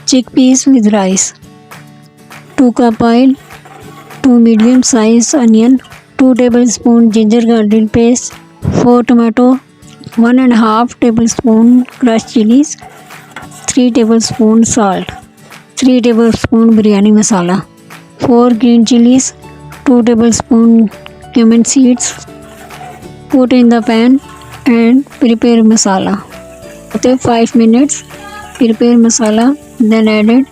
Chickpeas with rice. 2 cup oil, 2 medium size onion, 2 tablespoon ginger garlic paste, 4 tomato, 1 and a half tablespoon crushed chilies, 3 tablespoon salt, 3 tablespoon biryani masala, 4 green chilies, 2 tablespoon cumin seeds. Put in the pan and prepare masala. After 5 minutes, prepare masala, then added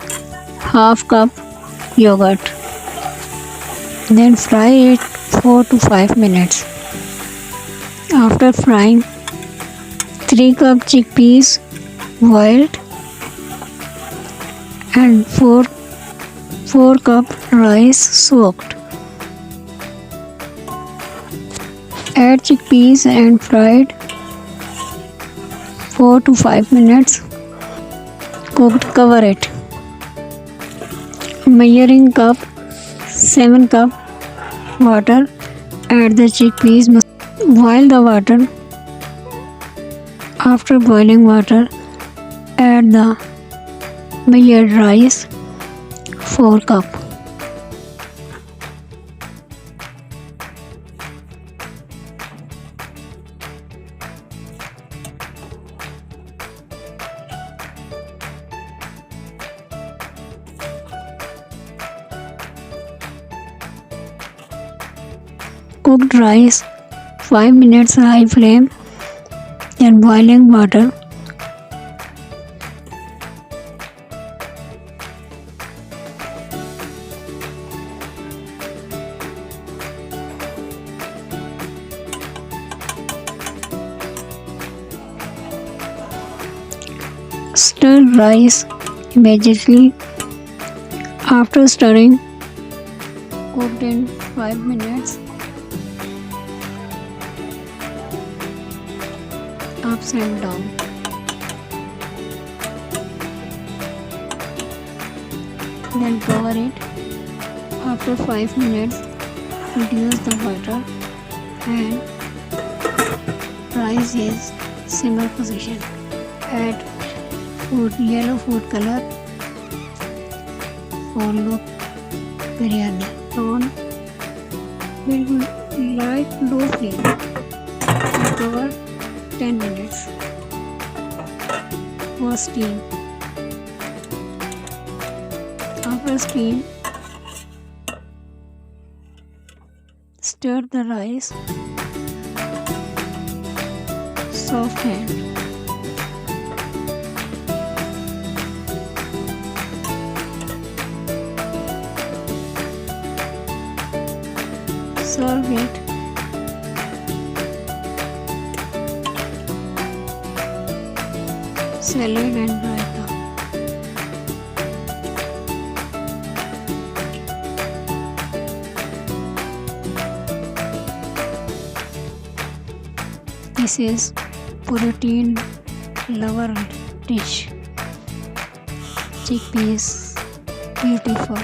half cup yogurt. Then fry it 4 to 5 minutes. After frying, 3 cup chickpeas boiled and 4 cup rice soaked. Add chickpeas and fried 4 to 5 minutes. Cooked, cover it. Measuring cup 7 cup water. Add the chickpeas. Boil the water. After boiling water, add the measured rice 4 cup. Cooked rice 5 minutes high flame, then boiling water. Stir rice immediately. After stirring, cooked in 5 minutes. Ups and down. Then cover it. After 5 minutes, reduce the water and rice is simmer position. Add yellow food color for look biryani. On light low flame. Cover 10 minutes for steam. After steam, stir the rice, soft hand. Serve it. Salad and raita. This is protein lover dish. Chickpeas, beautiful.